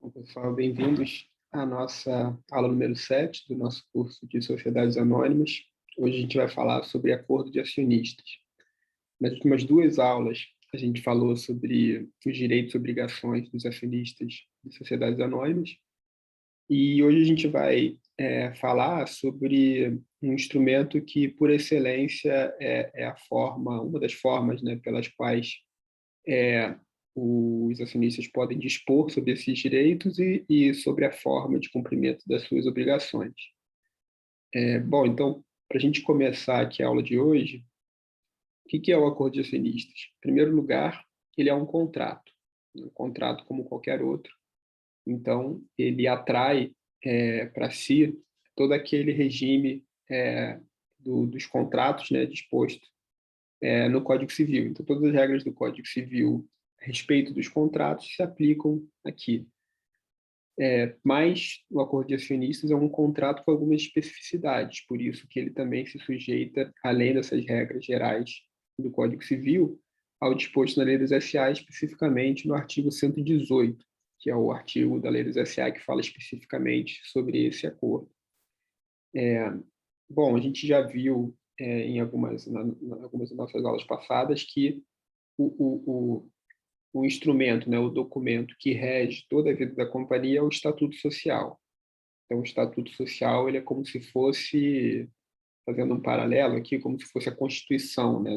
Bom, pessoal, bem-vindos à nossa aula número 7 do nosso curso de Sociedades Anônimas. Hoje a gente vai falar sobre acordo de acionistas. Nas últimas duas aulas, a gente falou sobre os direitos e obrigações dos acionistas de sociedades anônimas. E hoje a gente vai falar sobre um instrumento que, por excelência, é a forma, uma das formas, né, pelas quais os acionistas podem dispor sobre esses direitos e sobre a forma de cumprimento das suas obrigações. Bom, então, para a gente começar aqui a aula de hoje, o que é o acordo de acionistas? Em primeiro lugar, ele é um contrato como qualquer outro. Então, ele atrai para si todo aquele regime dos contratos, né, disposto no Código Civil. Então, todas as regras do Código Civil a respeito dos contratos se aplicam aqui. Mas o acordo de acionistas é um contrato com algumas especificidades, por isso que ele também se sujeita, além dessas regras gerais do Código Civil, ao disposto na Lei dos SA, especificamente no artigo 118, que é o artigo da Lei dos SA que fala especificamente sobre esse acordo. Bom, a gente já viu em algumas das nossas aulas passadas que o instrumento, né, o documento que rege toda a vida da companhia é o Estatuto Social. Então, o Estatuto Social ele é como se fosse, fazendo um paralelo aqui, como se fosse a Constituição, né?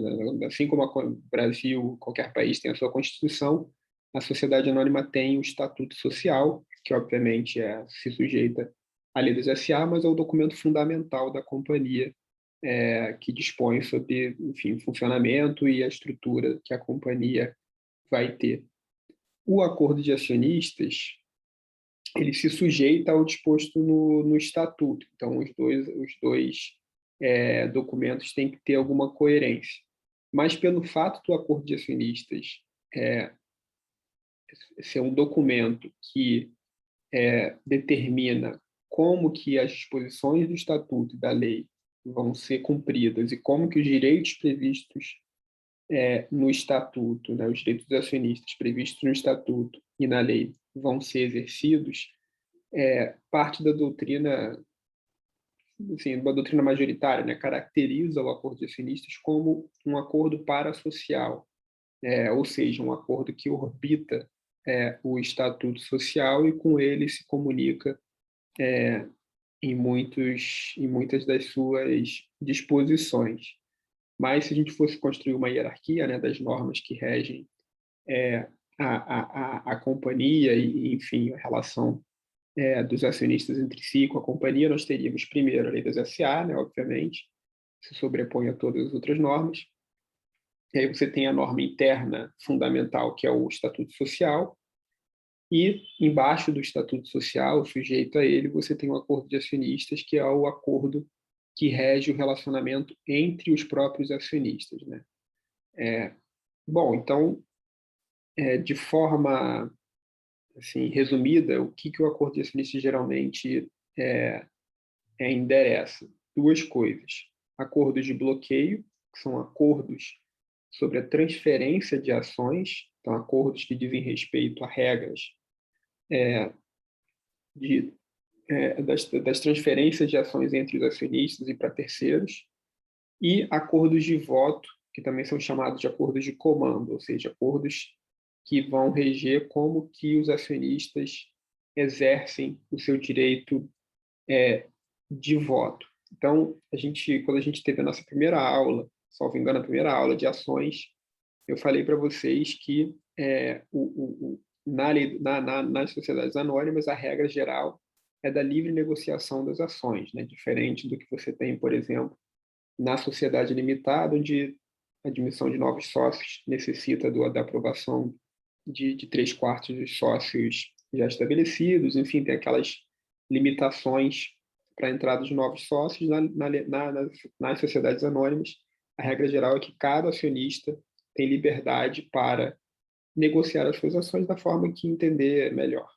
Assim como o Brasil, qualquer país tem a sua Constituição, a sociedade anônima tem o Estatuto Social, que obviamente se sujeita à lei dos SA, mas é o documento fundamental da companhia, que dispõe sobre, enfim, o funcionamento e a estrutura que a companhia vai ter. O acordo de acionistas, ele se sujeita ao disposto no estatuto. Então, os dois documentos têm que ter alguma coerência. Mas, pelo fato do acordo de acionistas ser um documento que determina como que as disposições do estatuto e da lei vão ser cumpridas e como que os direitos previstos no estatuto, né, os direitos dos acionistas previstos no estatuto e na lei vão ser exercidos, parte da doutrina, assim, uma doutrina majoritária, né, caracteriza o acordo de acionistas como um acordo parasocial, ou seja, um acordo que orbita o estatuto social e com ele se comunica em muitas das suas disposições. Mas se a gente fosse construir uma hierarquia, né, das normas que regem a companhia e, enfim, a relação dos acionistas entre si com a companhia, nós teríamos primeiro a lei das SA, né, obviamente, se sobrepõe a todas as outras normas. E aí você tem a norma interna fundamental, que é o Estatuto Social, e embaixo do Estatuto Social, sujeito a ele, você tem o acordo de acionistas, que é o acordo que rege o relacionamento entre os próprios acionistas, né? Bom, então, de forma assim, resumida, o que o acordo de acionistas geralmente endereça? Duas coisas. Acordos de bloqueio, que são acordos sobre a transferência de ações, então acordos que dizem respeito a regras de, das transferências de ações entre os acionistas e para terceiros, e acordos de voto, que também são chamados de acordos de comando, ou seja, acordos que vão reger como que os acionistas exercem o seu direito de voto. Então, quando a gente teve a nossa primeira aula, salvo engano, a primeira aula de ações, eu falei para vocês que nas sociedades anônimas, a regra geral é da livre negociação das ações, né? Diferente do que você tem, por exemplo, na sociedade limitada, onde a admissão de novos sócios necessita da aprovação de 3/4 dos sócios já estabelecidos, enfim, tem aquelas limitações para a entrada de novos sócios. Nas sociedades anônimas, a regra geral é que cada acionista tem liberdade para negociar as suas ações da forma que entender melhor.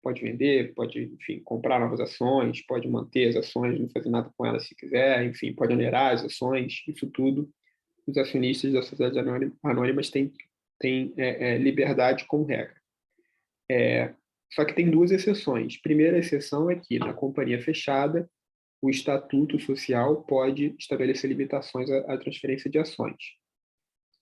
Pode vender, pode, enfim, comprar novas ações, pode manter as ações, não fazer nada com elas se quiser, enfim, pode onerar as ações, isso tudo os acionistas das sociedades anônimas têm liberdade como regra. Só que tem duas exceções. Primeira exceção é que, na companhia fechada, o estatuto social pode estabelecer limitações à transferência de ações.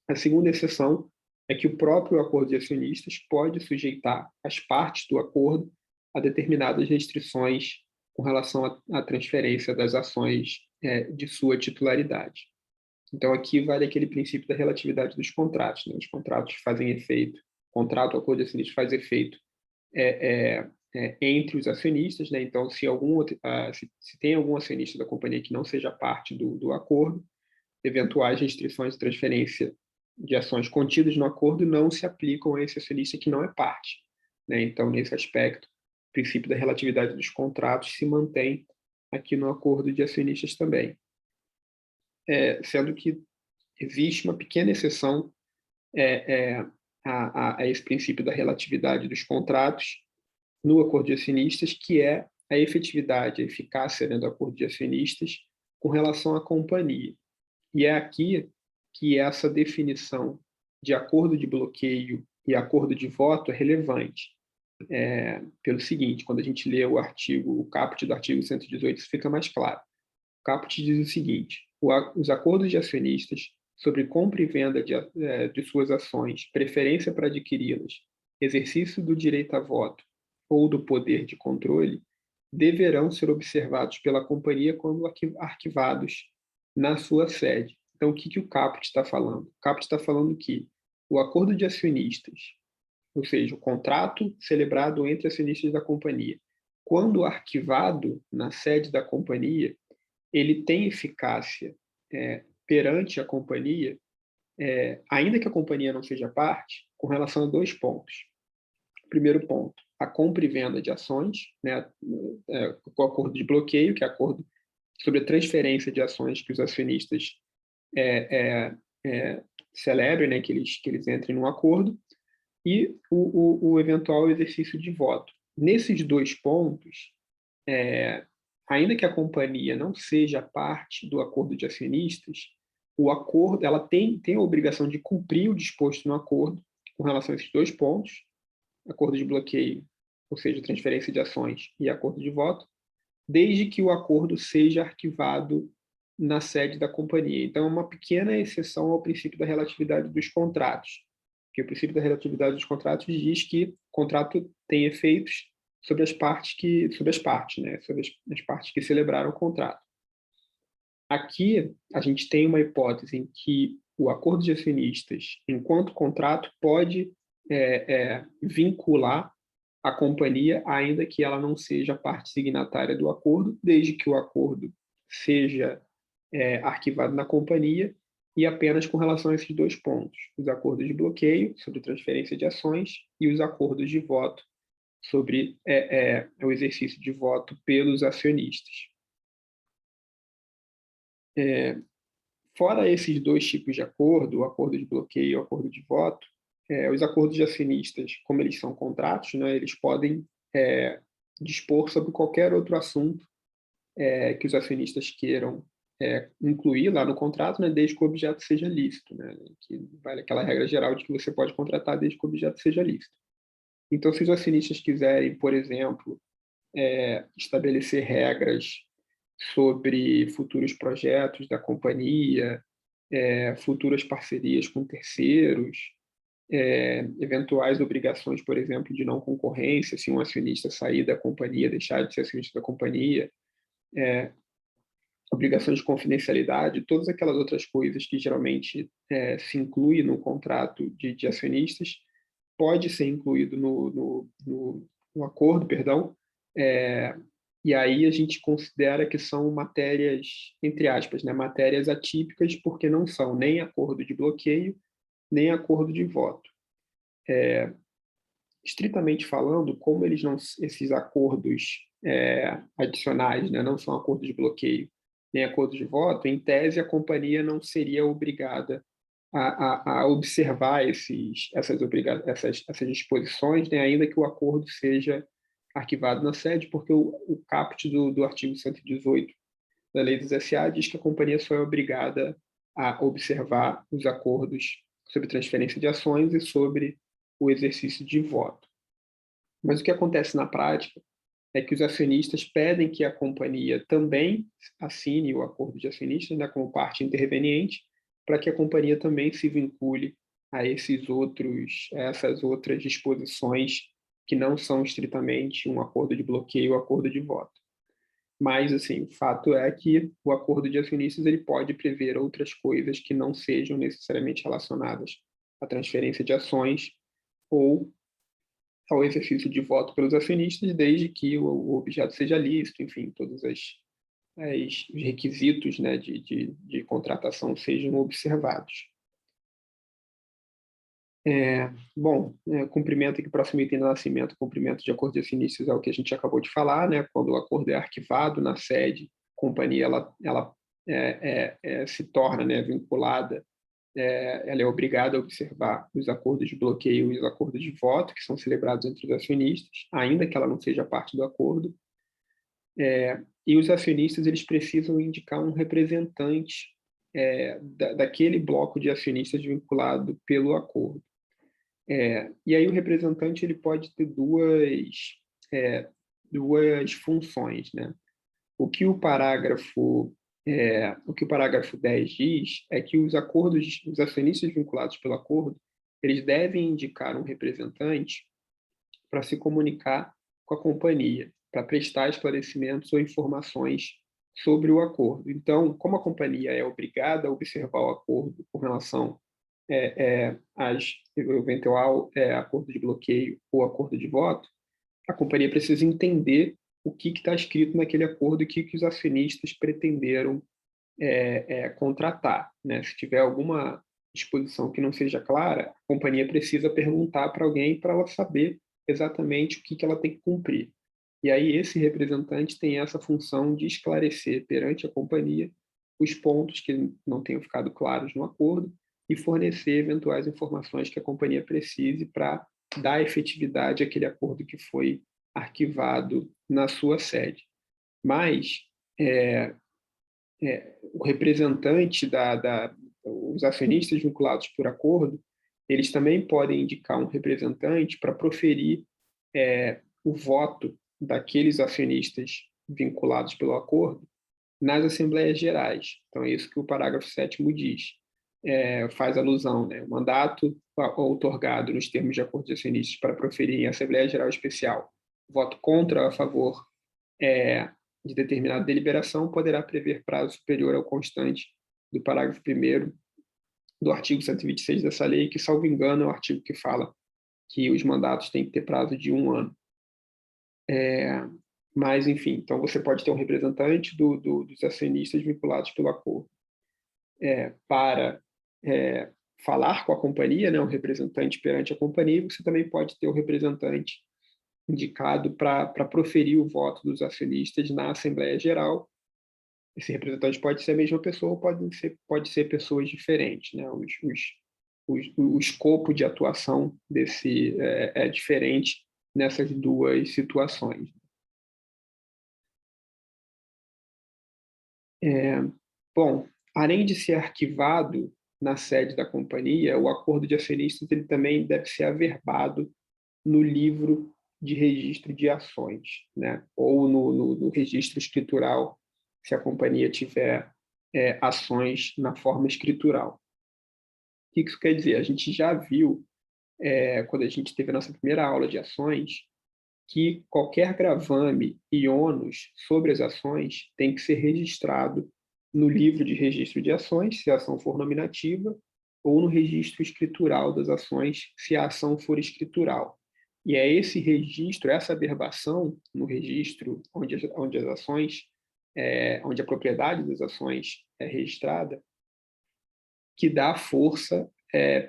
A segunda exceção é que o próprio acordo de acionistas pode sujeitar as partes do acordo a determinadas restrições com relação à transferência das ações de sua titularidade. Então, aqui vale aquele princípio da relatividade dos contratos, né? Os contratos fazem efeito, o contrato, o acordo de acionistas faz efeito entre os acionistas, né? Então, se tem algum acionista da companhia que não seja parte do acordo, eventuais restrições de transferência de ações contidas no acordo não se aplicam a esse acionista que não é parte, né? Então, nesse aspecto, o princípio da relatividade dos contratos se mantém aqui no acordo de acionistas também. Sendo que existe uma pequena exceção a esse princípio da relatividade dos contratos no acordo de acionistas, que é a efetividade, a eficácia, né, do acordo de acionistas com relação à companhia. E é aqui que essa definição de acordo de bloqueio e acordo de voto é relevante. Pelo seguinte, quando a gente lê o caput do artigo 118, isso fica mais claro. O caput diz o seguinte: os acordos de acionistas sobre compra e venda de suas ações, preferência para adquiri-las, exercício do direito a voto ou do poder de controle, deverão ser observados pela companhia quando arquivados na sua sede. Então, o que o caput está falando? O caput está falando que o acordo de acionistas, ou seja, o contrato celebrado entre acionistas da companhia, quando arquivado na sede da companhia, ele tem eficácia perante a companhia, ainda que a companhia não seja parte, com relação a dois pontos. Primeiro ponto, a compra e venda de ações, né, com o acordo de bloqueio, que é acordo sobre a transferência de ações que os acionistas celebrem, né, que eles entrem num acordo, e o eventual exercício de voto. Nesses dois pontos, ainda que a companhia não seja parte do acordo de acionistas, o acordo, ela tem a obrigação de cumprir o disposto no acordo com relação a esses dois pontos, acordo de bloqueio, ou seja, transferência de ações, e acordo de voto, desde que o acordo seja arquivado na sede da companhia. Então, é uma pequena exceção ao princípio da relatividade dos contratos, porque o princípio da relatividade dos contratos diz que o contrato tem efeitos sobre as partes, né? Sobre as partes que celebraram o contrato. Aqui, a gente tem uma hipótese em que o acordo de acionistas, enquanto contrato, pode vincular a companhia, ainda que ela não seja parte signatária do acordo, desde que o acordo seja arquivado na companhia e apenas com relação a esses dois pontos: os acordos de bloqueio sobre transferência de ações e os acordos de voto sobre o exercício de voto pelos acionistas. Fora esses dois tipos de acordo, o acordo de bloqueio e o acordo de voto, os acordos de acionistas, como eles são contratos, né, eles podem dispor sobre qualquer outro assunto que os acionistas queiram incluir lá no contrato, né, desde que o objeto seja lícito, né, que vale aquela regra geral de que você pode contratar desde que o objeto seja lícito. Então, se os acionistas quiserem, por exemplo, estabelecer regras sobre futuros projetos da companhia, futuras parcerias com terceiros, eventuais obrigações, por exemplo, de não concorrência, se um acionista sair da companhia, deixar de ser acionista da companhia, obrigações de confidencialidade, todas aquelas outras coisas que geralmente se inclui no contrato de acionistas, pode ser incluído no acordo, perdão, e aí a gente considera que são matérias, entre aspas, né, matérias atípicas, porque não são nem acordo de bloqueio, nem acordo de voto. Estritamente falando, como esses acordos adicionais, né, não são acordos de bloqueio, nem acordos de voto, em tese a companhia não seria obrigada a observar essas disposições, né, ainda que o acordo seja arquivado na sede, porque o caput do artigo 118 da Lei dos SA diz que a companhia só é obrigada a observar os acordos sobre transferência de ações e sobre o exercício de voto. Mas o que acontece na prática é que os acionistas pedem que a companhia também assine o acordo de acionistas, né, como parte interveniente, para que a companhia também se vincule a essas outras disposições que não são estritamente um acordo de bloqueio ou acordo de voto. Mas, assim, o fato é que o acordo de acionistas ele pode prever outras coisas que não sejam necessariamente relacionadas à transferência de ações ou ao exercício de voto pelos acionistas, desde que o objeto seja lícito, enfim, todos os requisitos, né, de contratação sejam observados. Bom, cumprimento aqui, próximo item do nascimento, cumprimento de acordo de acionistas é o que a gente acabou de falar, né? Quando o acordo é arquivado na sede, a companhia ela se torna, né, vinculada, ela é obrigada a observar os acordos de bloqueio e os acordos de voto que são celebrados entre os acionistas, ainda que ela não seja parte do acordo. E os acionistas eles precisam indicar um representante daquele bloco de acionistas vinculado pelo acordo. E aí o representante ele pode ter duas funções, né? O que o parágrafo 10 diz é que os acionistas vinculados pelo acordo, eles devem indicar um representante para se comunicar com a companhia, para prestar esclarecimentos ou informações sobre o acordo. Então, como a companhia é obrigada a observar o acordo com relação às eventual acordo de bloqueio ou acordo de voto, a companhia precisa entender o que está escrito naquele acordo e o que os acionistas pretenderam contratar, né? Se tiver alguma disposição que não seja clara, a companhia precisa perguntar para alguém para ela saber exatamente o que ela tem que cumprir. E aí esse representante tem essa função de esclarecer perante a companhia os pontos que não tenham ficado claros no acordo e fornecer eventuais informações que a companhia precise para dar efetividade àquele acordo que foi arquivado na sua sede. Mas o representante os acionistas vinculados por acordo, eles também podem indicar um representante para proferir o voto daqueles acionistas vinculados pelo acordo nas assembleias gerais. Então, é isso que o parágrafo 7º diz. Faz alusão, né? O mandato outorgado nos termos de acordo de acionistas para proferir em Assembleia Geral Especial voto contra ou a favor de determinada deliberação poderá prever prazo superior ao constante do parágrafo 1º do artigo 126 dessa lei, que, salvo engano, é o artigo que fala que os mandatos têm que ter prazo de 1 ano. Mas, enfim, então você pode ter um representante dos acionistas vinculados pelo acordo para falar com a companhia, né, um representante perante a companhia, você também pode ter o representante indicado para proferir o voto dos acionistas na Assembleia Geral. Esse representante pode ser a mesma pessoa ou pode ser pessoas diferentes, né? O escopo de atuação desse é diferente nessas duas situações. Bom, além de ser arquivado na sede da companhia, o acordo de acionistas ele também deve ser averbado no livro de registro de ações, né? Ou no registro escritural, se a companhia tiver ações na forma escritural. O que isso quer dizer? A gente já viu, quando a gente teve a nossa primeira aula de ações, que qualquer gravame e ônus sobre as ações tem que ser registrado no livro de registro de ações, se a ação for nominativa, ou no registro escritural das ações, se a ação for escritural. E é esse registro, essa averbação no registro onde as ações, onde a propriedade das ações é registrada, que dá força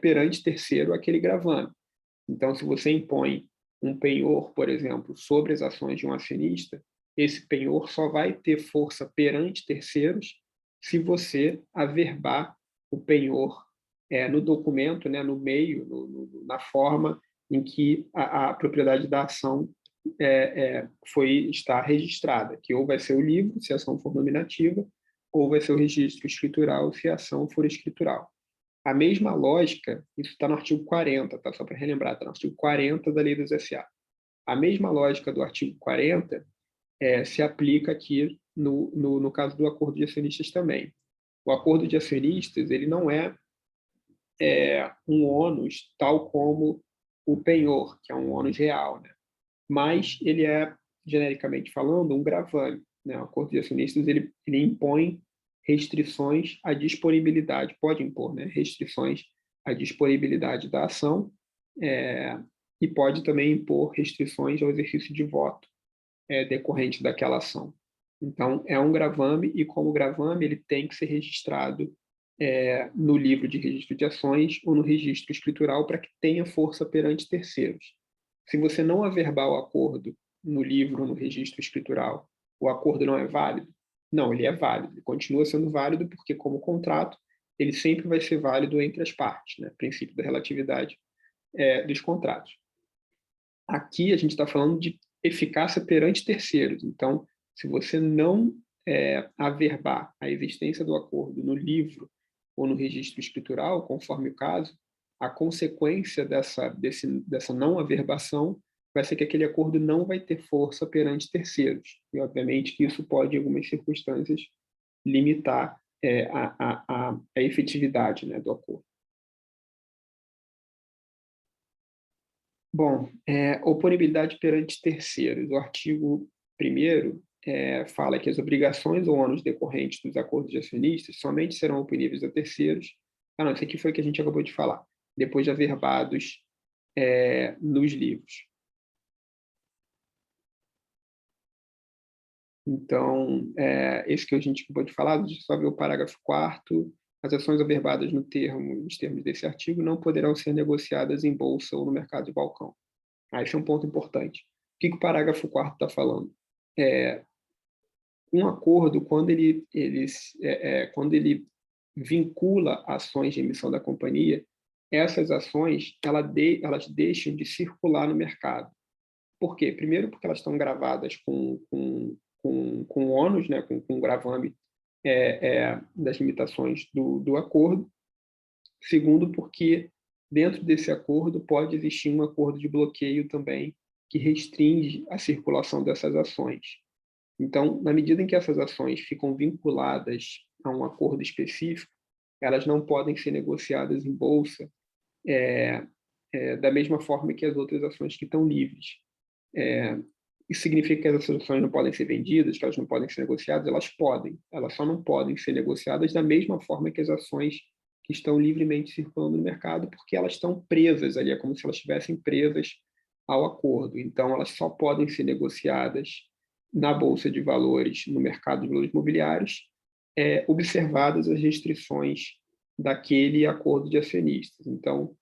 perante terceiro àquele gravame. Então, se você impõe um penhor, por exemplo, sobre as ações de um acionista, esse penhor só vai ter força perante terceiros se você averbar o penhor no documento, né, no meio, na forma em que a propriedade da ação está registrada, que ou vai ser o livro, se a ação for nominativa, ou vai ser o registro escritural, se a ação for escritural. A mesma lógica, isso está no artigo 40, tá? Só para relembrar, está no artigo 40 da Lei dos SA. A mesma lógica do artigo 40 se aplica aqui no caso do acordo de acionistas também. O acordo de acionistas ele não é um ônus tal como o penhor, que é um ônus real, né? Mas ele é, genericamente falando, um gravame, né? O acordo de acionistas ele impõe restrições à disponibilidade, pode impor, né? Restrições à disponibilidade da ação e pode também impor restrições ao exercício de voto decorrente daquela ação. Então, é um gravame e, como gravame, ele tem que ser registrado no livro de registro de ações ou no registro escritural para que tenha força perante terceiros. Se você não averbar o acordo no livro ou no registro escritural, o acordo não é válido? Não, ele é válido, ele continua sendo válido porque, como contrato, ele sempre vai ser válido entre as partes, né? Princípio da relatividade dos contratos. Aqui a gente está falando de eficácia perante terceiros. Então, se você não averbar a existência do acordo no livro ou no registro escritural, conforme o caso, a consequência dessa não averbação vai ser que aquele acordo não vai ter força perante terceiros. E, obviamente, que isso pode, em algumas circunstâncias, limitar a efetividade, né, do acordo. Bom, oponibilidade perante terceiros. O artigo 1º fala que as obrigações ou ônus decorrentes dos acordos de acionistas somente serão oponíveis a terceiros. Ah, não, isso aqui foi o que a gente acabou de falar. Depois de averbados nos livros. Então, esse que a gente acabou de falar, deixa eu só ver o parágrafo 4º. As ações averbadas nos termos desse artigo não poderão ser negociadas em bolsa ou no mercado de balcão. Esse é um ponto importante. O que o parágrafo 4º está falando? Um acordo, quando ele vincula ações de emissão da companhia, essas ações elas deixam de circular no mercado. Por quê? Primeiro, porque elas estão gravadas com ônus, né, com gravame das limitações do acordo. Segundo, porque dentro desse acordo pode existir um acordo de bloqueio também que restringe a circulação dessas ações. Então, na medida em que essas ações ficam vinculadas a um acordo específico, elas não podem ser negociadas em bolsa da mesma forma que as outras ações que estão livres. Isso significa que as ações não podem ser vendidas, que elas não podem ser negociadas? Elas podem, elas só não podem ser negociadas da mesma forma que as ações que estão livremente circulando no mercado, porque elas estão presas ali, é como se elas estivessem presas ao acordo. Então, elas só podem ser negociadas na Bolsa de Valores, no mercado de valores imobiliários, observadas as restrições daquele acordo de acionistas. Então,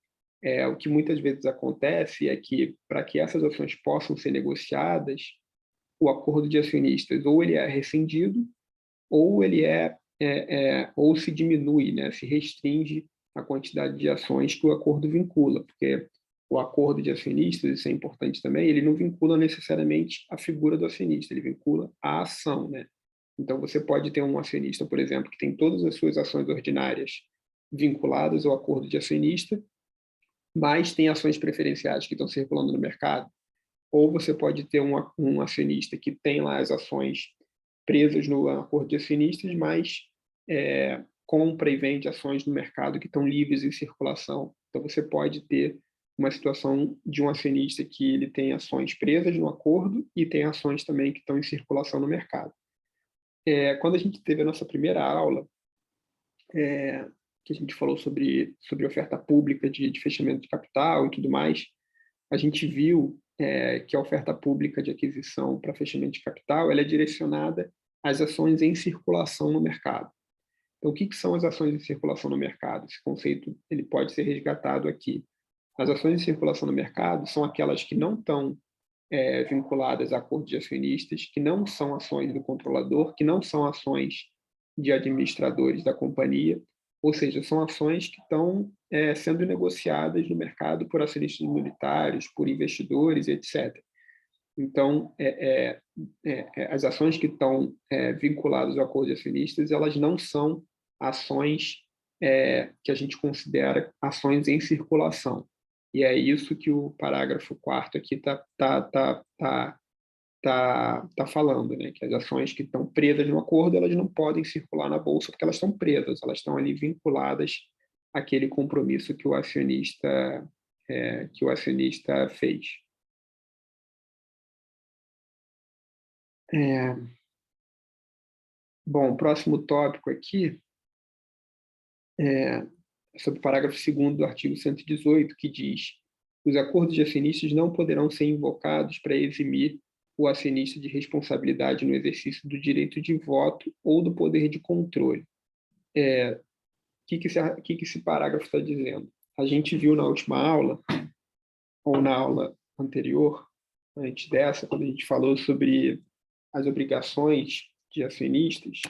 o que muitas vezes acontece é que, para que essas ações possam ser negociadas, o acordo de acionistas ou ele é rescindido, ou ele ou se diminui, né, se restringe a quantidade de ações que o acordo vincula, porque o acordo de acionistas, isso é importante também, ele não vincula necessariamente a figura do acionista, ele vincula a ação, né? Então, você pode ter um acionista, por exemplo, que tem todas as suas ações ordinárias vinculadas ao acordo de acionista, mas tem ações preferenciais que estão circulando no mercado. Ou você pode ter um acionista que tem lá as ações presas no acordo de acionistas, mas compra e vende ações no mercado que estão livres em circulação. Então, você pode ter uma situação de um acionista que ele tem ações presas no acordo e tem ações também que estão em circulação no mercado. Quando a gente teve a nossa primeira aula, que a gente falou sobre oferta pública de fechamento de capital e tudo mais, a gente viu que a oferta pública de aquisição para fechamento de capital ela é direcionada às ações em circulação no mercado. Então, o que são as ações em circulação no mercado? Esse conceito ele pode ser resgatado aqui. As ações em circulação no mercado são aquelas que não estão vinculadas a acordo de acionistas, que não são ações do controlador, que não são ações de administradores da companhia, ou seja, são ações que estão sendo negociadas no mercado por acionistas minoritários, por investidores, etc. Então, as ações que estão vinculadas ao acordo de acionistas, elas não são ações que a gente considera ações em circulação. E é isso que o parágrafo 4º aqui está falando, né? Que as ações que estão presas no acordo, elas não podem circular na bolsa porque elas estão presas, elas estão ali vinculadas àquele compromisso que o acionista fez. Bom, o próximo tópico aqui é sobre o parágrafo 2º do artigo 118, que diz: os acordos de acionistas não poderão ser invocados para eximir o acionista de responsabilidade no exercício do direito de voto ou do poder de controle. O que esse parágrafo está dizendo? A gente viu na última aula, ou na aula anterior, antes dessa, quando a gente falou sobre as obrigações de acionistas,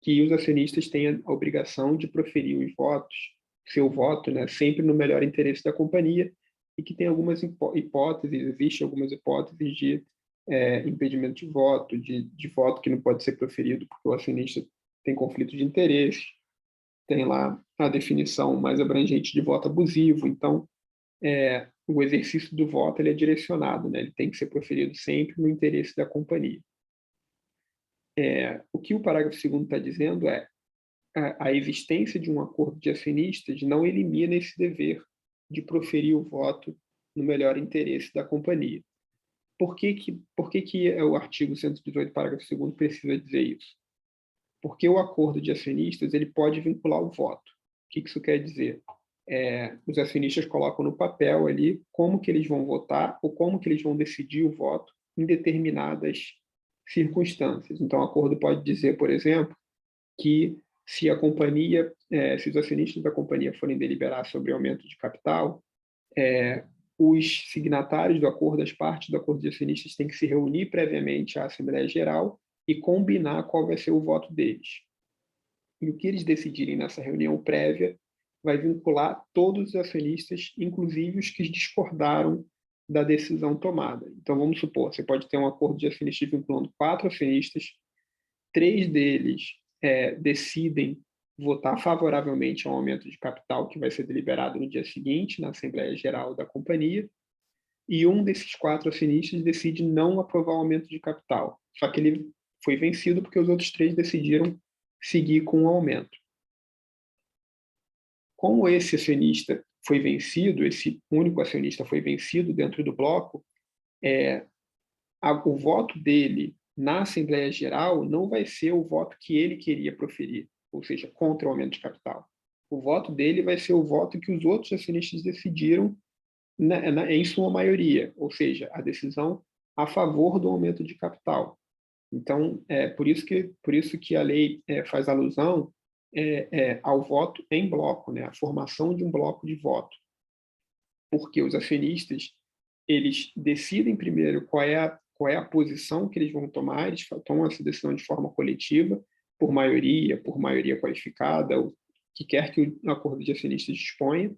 que os acionistas têm a obrigação de proferir os votos, seu voto, né, sempre no melhor interesse da companhia, e que tem algumas hipóteses, existem algumas hipóteses de impedimento de voto, de voto que não pode ser proferido porque o acionista tem conflito de interesse, tem lá a definição mais abrangente de voto abusivo. Então, o exercício do voto ele é direcionado, né? Ele tem que ser proferido sempre no interesse da companhia. O que o parágrafo 2º está dizendo é a existência de um acordo de acionistas não elimina esse dever de proferir o voto no melhor interesse da companhia. Por que o artigo 118, parágrafo 2º, precisa dizer isso? Porque o acordo de acionistas ele pode vincular o voto. O que isso quer dizer? Os acionistas colocam no papel ali como que eles vão votar ou como que eles vão decidir o voto em determinadas circunstâncias. Então, o acordo pode dizer, por exemplo, que se a companhia, se os acionistas da companhia forem deliberar sobre aumento de capital, os signatários do acordo, as partes do acordo de acionistas têm que se reunir previamente à Assembleia Geral e combinar qual vai ser o voto deles. E o que eles decidirem nessa reunião prévia vai vincular todos os acionistas, inclusive os que discordaram da decisão tomada. Então, vamos supor, você pode ter um acordo de acionistas vinculando 4 acionistas, 3 deles decidem votar favoravelmente ao aumento de capital que vai ser deliberado no dia seguinte, na Assembleia Geral da companhia, e um desses 4 acionistas decide não aprovar o aumento de capital. Só que ele foi vencido porque os outros 3 decidiram seguir com o aumento. Como esse acionista foi vencido, esse único acionista foi vencido dentro do bloco, o voto dele na Assembleia Geral não vai ser o voto que ele queria proferir, ou seja, contra o aumento de capital. O voto dele vai ser o voto que os outros acionistas decidiram em sua maioria, ou seja, a decisão a favor do aumento de capital. Então, por isso que a lei faz alusão ao voto em bloco, né? A formação de um bloco de voto. Porque os acionistas, eles decidem primeiro qual é a posição que eles vão tomar, eles tomam essa decisão de forma coletiva, por maioria qualificada, o que quer que o acordo de acionistas disponha,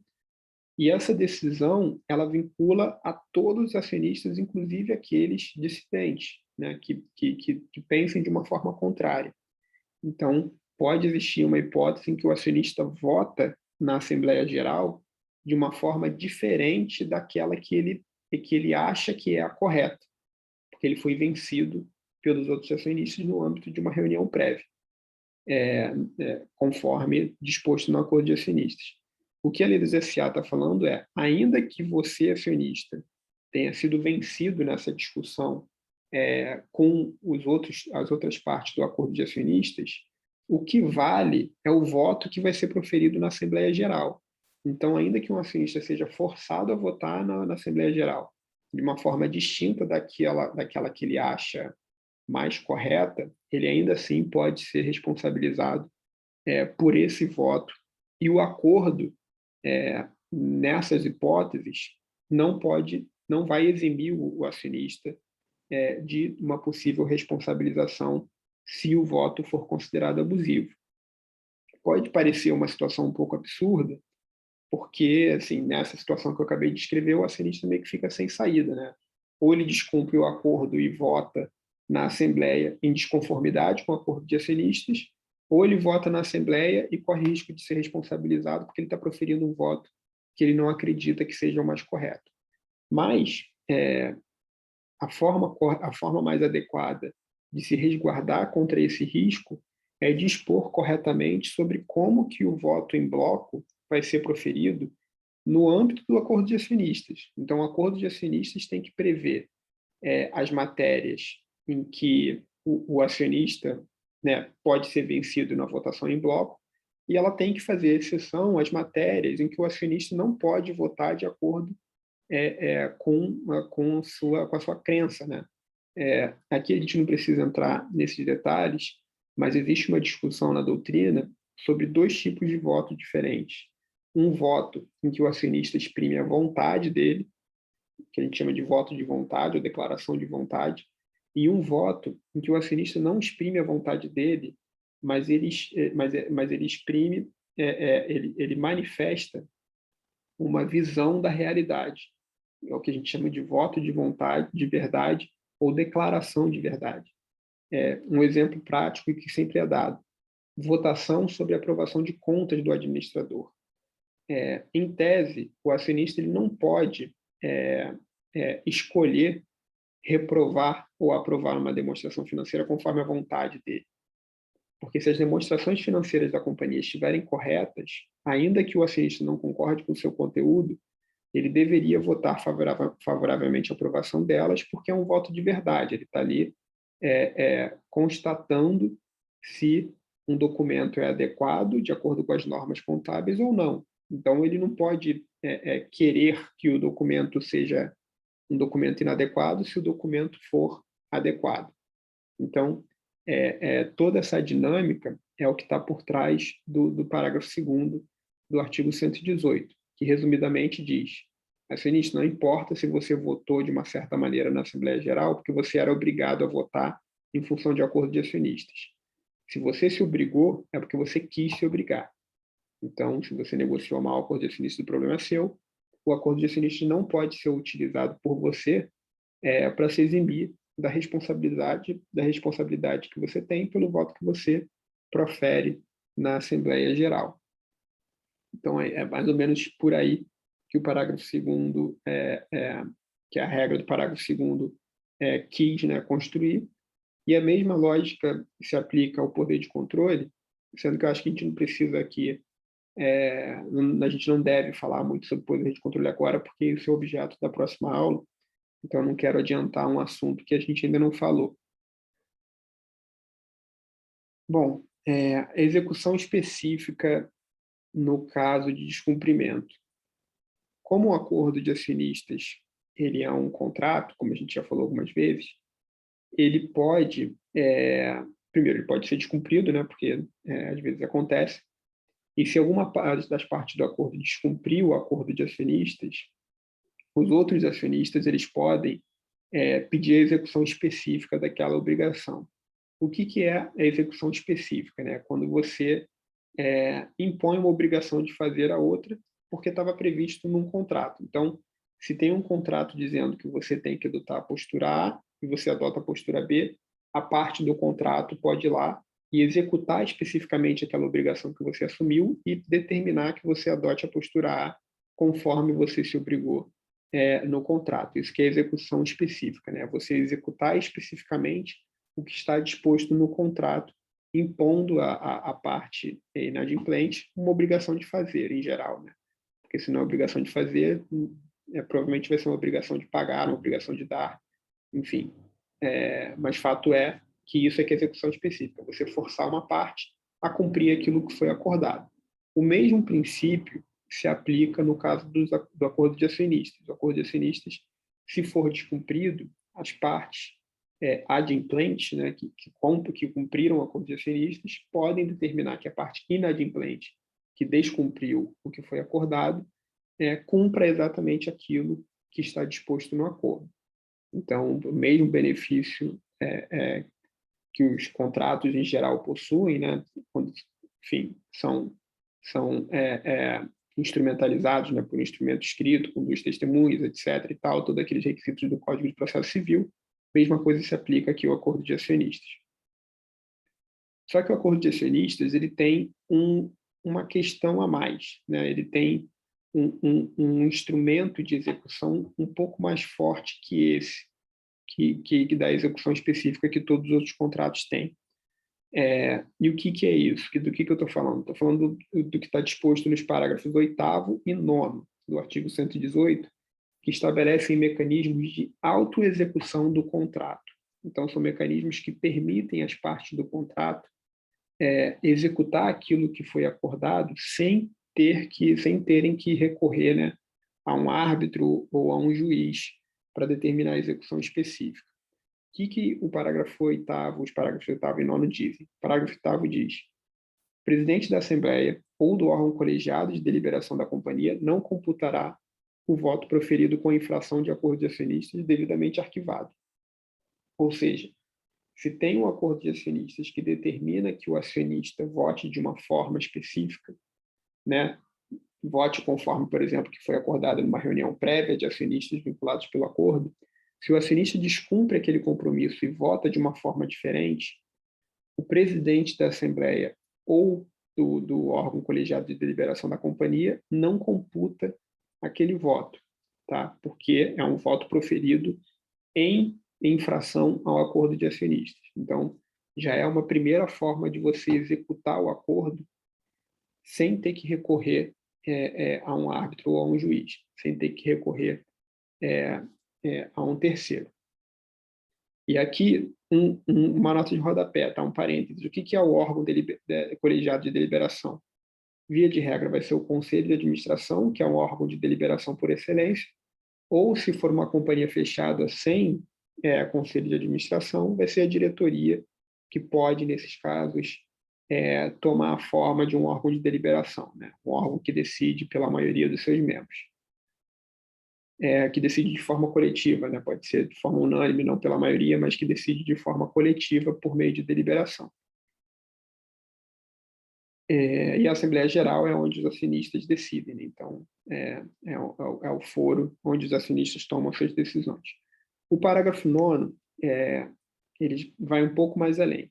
e essa decisão, ela vincula a todos os acionistas, inclusive aqueles dissidentes, né, que pensem de uma forma contrária. Então, pode existir uma hipótese em que o acionista vota na Assembleia Geral de uma forma diferente daquela que ele acha que é a correta, porque ele foi vencido pelos outros acionistas no âmbito de uma reunião prévia, conforme disposto no acordo de acionistas. O que a lei dos SA está falando é, ainda que você, acionista, tenha sido vencido nessa discussão com as outras partes do acordo de acionistas, o que vale é o voto que vai ser proferido na Assembleia Geral. Então, ainda que um acionista seja forçado a votar na Assembleia Geral de uma forma distinta daquela que ele acha mais correta, ele ainda assim pode ser responsabilizado por esse voto. E o acordo, nessas hipóteses, não vai eximir o acionista de uma possível responsabilização se o voto for considerado abusivo. Pode parecer uma situação um pouco absurda, porque, assim, nessa situação que eu acabei de descrever, o acionista meio que fica sem saída, né? Ou ele descumpre o acordo e vota na Assembleia em desconformidade com o acordo de acionistas, ou ele vota na Assembleia e corre risco de ser responsabilizado porque ele está proferindo um voto que ele não acredita que seja o mais correto. Mas a forma mais adequada de se resguardar contra esse risco é dispor corretamente sobre como que o voto em bloco vai ser proferido no âmbito do acordo de acionistas. Então, o acordo de acionistas tem que prever as matérias em que o acionista, né, pode ser vencido na votação em bloco, e ela tem que fazer exceção às matérias em que o acionista não pode votar de acordo com a sua crença, né? Aqui a gente não precisa entrar nesses detalhes, mas existe uma discussão na doutrina sobre dois tipos de voto diferentes. Um voto em que o acionista exprime a vontade dele, que a gente chama de voto de vontade ou declaração de vontade, e um voto em que o acionista não exprime a vontade dele, mas ele exprime, ele manifesta uma visão da realidade. É o que a gente chama de voto de vontade, de verdade, ou declaração de verdade. Um exemplo prático e que sempre é dado: votação sobre aprovação de contas do administrador. Em tese, o acionista ele não pode escolher reprovar ou aprovar uma demonstração financeira conforme a vontade dele. Porque se as demonstrações financeiras da companhia estiverem corretas, ainda que o acionista não concorde com o seu conteúdo, ele deveria votar favoravelmente à aprovação delas, porque é um voto de verdade. Ele está ali constatando se um documento é adequado, de acordo com as normas contábeis ou não. Então, ele não pode querer que o documento seja um documento inadequado se o documento for adequado. Então, toda essa dinâmica é o que está por trás do parágrafo 2º do artigo 118, que resumidamente diz: acionista, não importa se você votou de uma certa maneira na Assembleia Geral, porque você era obrigado a votar em função de acordo de acionistas. Se você se obrigou, é porque você quis se obrigar. Então, se você negociou mal o acordo de acionistas, o problema é seu. O acordo de acionistas não pode ser utilizado por você para se eximir da responsabilidade que você tem pelo voto que você profere na Assembleia Geral. Então, é mais ou menos por aí que o parágrafo 2º, que a regra do parágrafo 2º quis, né, construir, e a mesma lógica se aplica ao poder de controle, sendo que eu acho que a gente não precisa aqui, a gente não deve falar muito sobre poder de controle agora, porque isso é objeto da próxima aula, então eu não quero adiantar um assunto que a gente ainda não falou. Bom, a execução específica no caso de descumprimento. Como o acordo de acionistas ele é um contrato, como a gente já falou algumas vezes, ele pode, primeiro, ele pode ser descumprido, né, porque às vezes acontece, e se alguma das partes do acordo descumprir o acordo de acionistas, os outros acionistas eles podem pedir a execução específica daquela obrigação. O que é a execução específica? Né? Quando você impõe uma obrigação de fazer a outra porque estava previsto num contrato. Então, se tem um contrato dizendo que você tem que adotar a postura A e você adota a postura B, a parte do contrato pode ir lá e executar especificamente aquela obrigação que você assumiu e determinar que você adote a postura A conforme você se obrigou no contrato. Isso que é execução específica, né? Você executar especificamente o que está disposto no contrato, impondo a parte inadimplente uma obrigação de fazer, em geral, né? Porque se não é obrigação de fazer, provavelmente vai ser uma obrigação de pagar, uma obrigação de dar, enfim. Mas fato é que isso é que é execução específica, você forçar uma parte a cumprir aquilo que foi acordado. O mesmo princípio se aplica no caso do acordo de acionistas. O acordo de acionistas, se for descumprido, as partes adimplentes, né, que cumpriram o acordo de acionistas, podem determinar que a parte inadimplente, que descumpriu o que foi acordado, cumpra exatamente aquilo que está disposto no acordo. Então, o mesmo benefício que os contratos em geral possuem, né, quando, enfim, são instrumentalizados, né, por um instrumento escrito, com duas testemunhas, etc. e tal, todos aqueles requisitos do Código de Processo Civil, mesma coisa se aplica aqui ao acordo de acionistas. Só que o acordo de acionistas ele tem uma questão a mais, né? Ele tem um instrumento de execução um pouco mais forte que esse, que dá a execução específica que todos os outros contratos têm. E o que é isso? Do que eu estou falando? Estou falando do que está disposto nos parágrafos 8º e 9º do artigo 118, que estabelecem mecanismos de autoexecução do contrato. Então, são mecanismos que permitem às partes do contrato executar aquilo que foi acordado sem terem que recorrer, né, a um árbitro ou a um juiz para determinar a execução específica. O que o parágrafo 8º, os parágrafos 8º e 9º dizem? O parágrafo 8º diz: o presidente da Assembleia ou do órgão colegiado de deliberação da companhia não computará o voto proferido com infração de acordo de acionistas devidamente arquivado. Ou seja, se tem um acordo de acionistas que determina que o acionista vote de uma forma específica, né, vote conforme, por exemplo, que foi acordado numa reunião prévia de acionistas vinculados pelo acordo, se o acionista descumpre aquele compromisso e vota de uma forma diferente, o presidente da Assembleia ou do órgão colegiado de deliberação da companhia não computa aquele voto, tá? Porque é um voto proferido em infração ao acordo de acionistas. Então, já é uma primeira forma de você executar o acordo sem ter que recorrer a um árbitro ou a um juiz, sem ter que recorrer a um terceiro. E aqui, uma nota de rodapé, tá? Um parênteses. O que é o órgão colegiado de deliberação? Via de regra, vai ser o Conselho de Administração, que é um órgão de deliberação por excelência, ou, se for uma companhia fechada sem Conselho de Administração, vai ser a diretoria, que pode, nesses casos, tomar a forma de um órgão de deliberação, né? Um órgão que decide pela maioria dos seus membros. Que decide de forma coletiva, né? Pode ser de forma unânime, não pela maioria, mas que decide de forma coletiva por meio de deliberação. E a Assembleia Geral é onde os acionistas decidem, né? Então, é o foro onde os acionistas tomam suas decisões. O parágrafo 9º, ele vai um pouco mais além.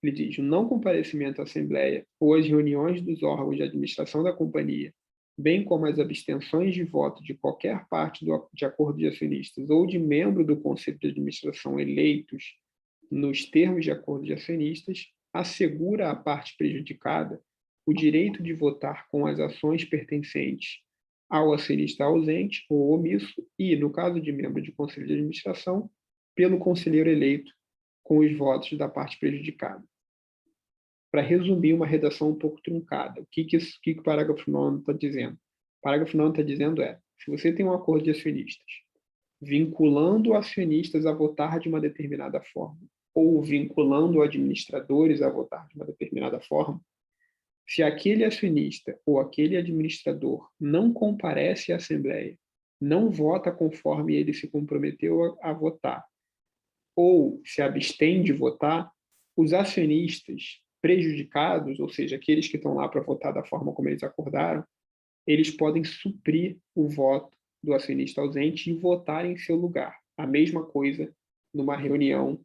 Ele diz: o não comparecimento à Assembleia ou às reuniões dos órgãos de administração da companhia, bem como as abstenções de voto de qualquer parte de acordo de acionistas ou de membro do Conselho de Administração eleitos nos termos de acordo de acionistas, assegura à parte prejudicada o direito de votar com as ações pertencentes ao acionista ausente ou omisso e, no caso de membro de Conselho de Administração, pelo conselheiro eleito com os votos da parte prejudicada. Para resumir uma redação um pouco truncada, o que o parágrafo 9º está dizendo? O parágrafo 9º está dizendo se você tem um acordo de acionistas, vinculando acionistas a votar de uma determinada forma, ou vinculando administradores a votar de uma determinada forma, se aquele acionista ou aquele administrador não comparece à Assembleia, não vota conforme ele se comprometeu a votar, ou se abstém de votar, os acionistas prejudicados, ou seja, aqueles que estão lá para votar da forma como eles acordaram, eles podem suprir o voto do acionista ausente e votar em seu lugar. A mesma coisa numa reunião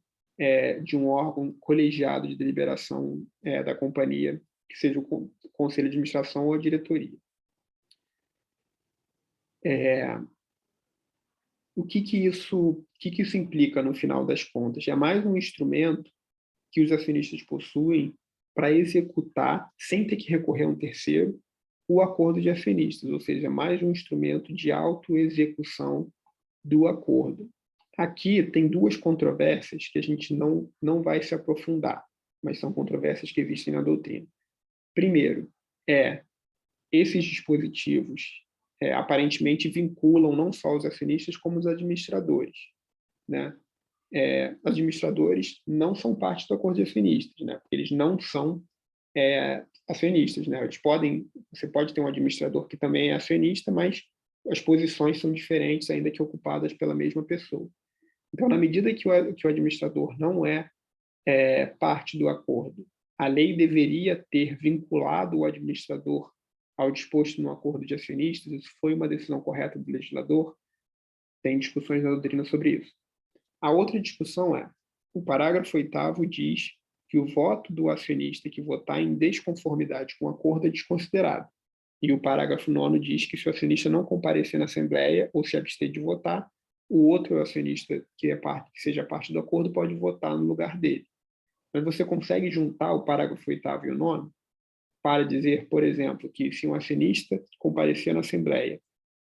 de um órgão colegiado de deliberação da companhia, que seja o Conselho de Administração ou a diretoria. O que isso implica no final das contas? É mais um instrumento que os acionistas possuem para executar, sem ter que recorrer a um terceiro, o acordo de acionistas, ou seja, mais um instrumento de autoexecução do acordo. Aqui tem duas controvérsias que a gente não vai se aprofundar, mas são controvérsias que existem na doutrina. Primeiro, esses dispositivos aparentemente vinculam não só os acionistas, como os administradores, né? Administradores não são parte do acordo de acionistas, né? Porque eles não são acionistas, né? Você pode ter um administrador que também é acionista, mas as posições são diferentes, ainda que ocupadas pela mesma pessoa. Então, na medida que o administrador não é parte do acordo, a lei deveria ter vinculado o administrador ao disposto no acordo de acionistas. Isso foi uma decisão correta do legislador? Tem discussões na doutrina sobre isso. A outra discussão o parágrafo 8º diz que o voto do acionista que votar em desconformidade com o acordo é desconsiderado. E o parágrafo 9º diz que se o acionista não comparecer na assembleia ou se abster de votar, o outro acionista que seja parte do acordo pode votar no lugar dele. Mas você consegue juntar o parágrafo 8º e o 9º para dizer, por exemplo, que se um acionista comparecer na assembleia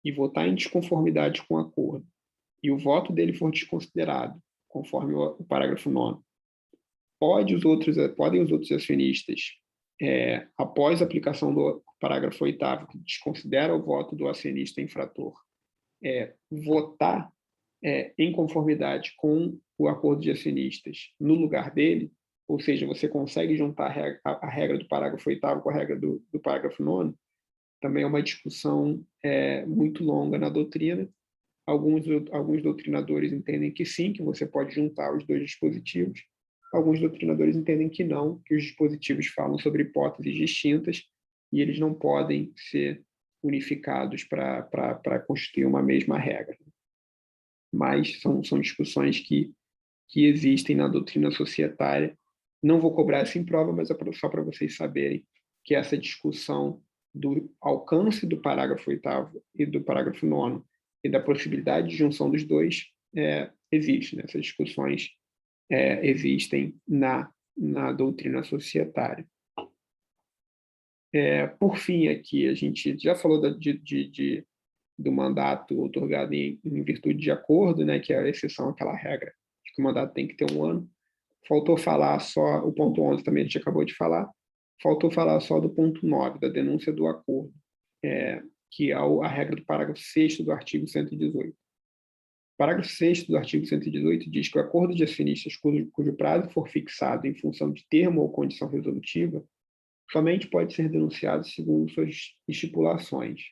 e votar em desconformidade com o acordo e o voto dele for desconsiderado, conforme o parágrafo 9º, podem os outros acionistas, após a aplicação do parágrafo 8º, que desconsidera o voto do acionista infrator, votar em conformidade com o acordo de acionistas no lugar dele, ou seja, você consegue juntar a regra do parágrafo 8º com a regra do parágrafo 9º, também é uma discussão muito longa na doutrina. Alguns doutrinadores entendem que sim, que você pode juntar os dois dispositivos. Alguns doutrinadores entendem que não, que os dispositivos falam sobre hipóteses distintas e eles não podem ser unificados para constituir uma mesma regra. Mas são discussões que existem na doutrina societária. Não vou cobrar essa em prova, mas é só para vocês saberem que essa discussão do alcance do parágrafo 8º e do parágrafo 9º e da possibilidade de junção dos dois existe, né? Essas discussões existem na doutrina societária. Por fim, aqui, a gente já falou do mandato outorgado em virtude de acordo, né, que é a exceção àquela regra de que o mandato tem que ter 1 ano. Faltou falar só, o ponto 11 também a gente acabou de falar, faltou falar só do ponto 9, da denúncia do acordo, que é a regra do parágrafo 6º do artigo 118. O parágrafo 6º do artigo 118 diz que o acordo de acionistas cujo prazo for fixado em função de termo ou condição resolutiva somente pode ser denunciado segundo suas estipulações.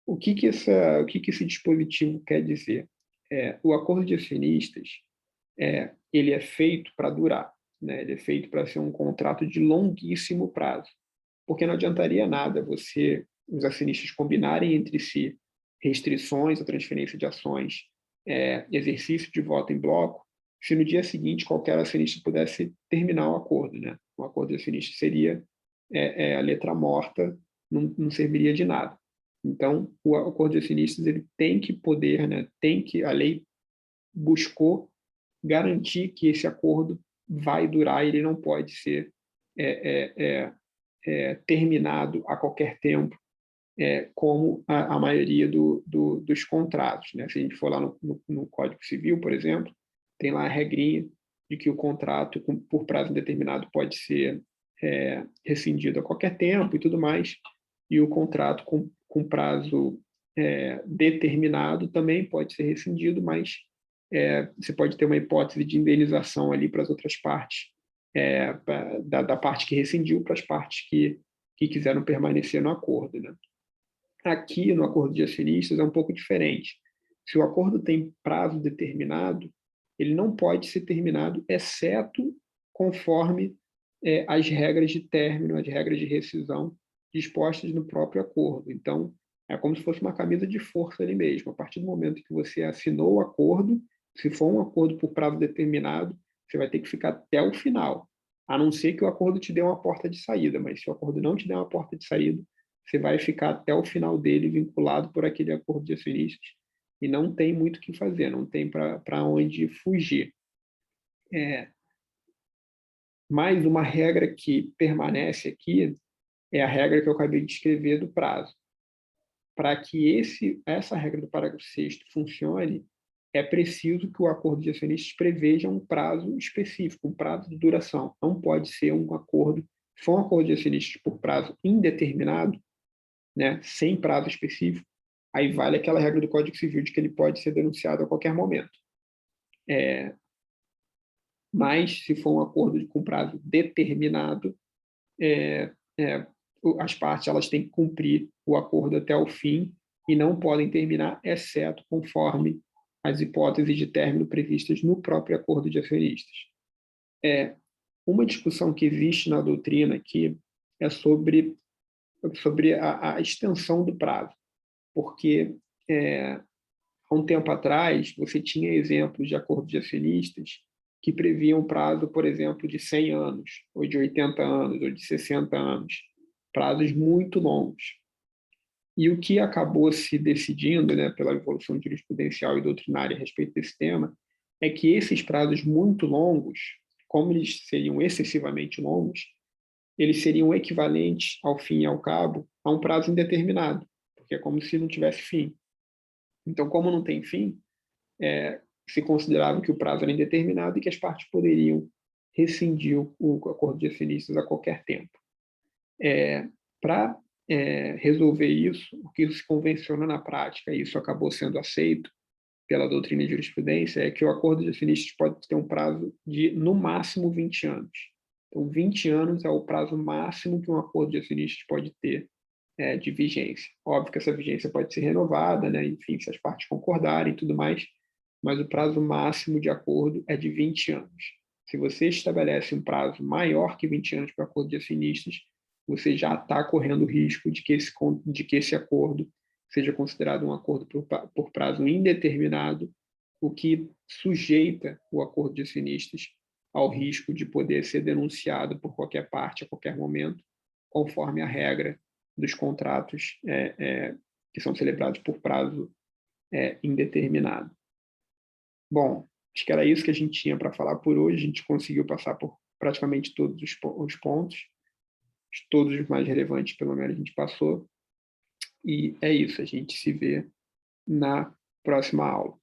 O que esse dispositivo quer dizer? O acordo de acionistas ele é feito para durar, né? Ele é feito para ser um contrato de longuíssimo prazo, porque não adiantaria nada os acionistas combinarem entre si restrições à transferência de ações, exercício de voto em bloco, se no dia seguinte qualquer acionista pudesse terminar o acordo, né? O acordo de acionistas seria a letra morta, não serviria de nada. Então, o acordo de acionistas ele tem que poder, né? A lei buscou garantir que esse acordo vai durar, ele não pode ser terminado a qualquer tempo, como a maioria dos contratos, né? Se a gente for lá no Código Civil, por exemplo, tem lá a regrinha de que o contrato por prazo indeterminado pode ser rescindido a qualquer tempo e tudo mais, e o contrato com prazo determinado também pode ser rescindido, mas você pode ter uma hipótese de indenização ali para as outras partes, da parte que rescindiu para as partes que quiseram permanecer no acordo, né? Aqui, no acordo de acionistas, é um pouco diferente. Se o acordo tem prazo determinado, ele não pode ser terminado, exceto conforme as regras de término, as regras de rescisão dispostas no próprio acordo. Então, é como se fosse uma camisa de força ali mesmo. A partir do momento que você assinou o acordo, se for um acordo por prazo determinado, você vai ter que ficar até o final, a não ser que o acordo te dê uma porta de saída, mas se o acordo não te der uma porta de saída, você vai ficar até o final dele vinculado por aquele acordo de acionistas e não tem muito o que fazer, não tem para onde fugir. Mais uma regra que permanece aqui é a regra que eu acabei de escrever do prazo. Para que essa regra do parágrafo 6º funcione, é preciso que o acordo de acionistas preveja um prazo específico, um prazo de duração. Não pode ser um acordo, se for um acordo de acionistas por prazo indeterminado, né, sem prazo específico, aí vale aquela regra do Código Civil de que ele pode ser denunciado a qualquer momento. Mas, se for um acordo com prazo determinado, as partes elas têm que cumprir o acordo até o fim e não podem terminar, exceto conforme as hipóteses de término previstas no próprio acordo de acionistas. Uma discussão que existe na doutrina aqui é sobre a extensão do prazo, porque há um tempo atrás você tinha exemplos de acordos de acionistas que previam prazo, por exemplo, de 100 anos, ou de 80 anos, ou de 60 anos, prazos muito longos. E o que acabou se decidindo, né, pela evolução jurisprudencial e doutrinária a respeito desse tema, é que esses prazos muito longos, como eles seriam excessivamente longos, eles seriam equivalentes, ao fim e ao cabo, a um prazo indeterminado, porque é como se não tivesse fim. Então, como não tem fim, se considerava que o prazo era indeterminado e que as partes poderiam rescindir o acordo de acionistas a qualquer tempo. Para resolver isso, o que se convenciona na prática, e isso acabou sendo aceito pela doutrina e jurisprudência, é que o acordo de acionistas pode ter um prazo de, no máximo, 20 anos. Então, 20 anos é o prazo máximo que um acordo de acionistas pode ter de vigência. Óbvio que essa vigência pode ser renovada, né? Enfim, se as partes concordarem e tudo mais, mas o prazo máximo de acordo é de 20 anos. Se você estabelece um prazo maior que 20 anos para o acordo de acionistas, você já está correndo o risco de que esse acordo seja considerado um acordo por prazo indeterminado, o que sujeita o acordo de acionistas ao risco de poder ser denunciado por qualquer parte a qualquer momento, conforme a regra dos contratos que são celebrados por prazo indeterminado. Bom, acho que era isso que a gente tinha para falar por hoje. A gente conseguiu passar por praticamente todos os pontos, todos os mais relevantes, pelo menos, a gente passou. E é isso, a gente se vê na próxima aula.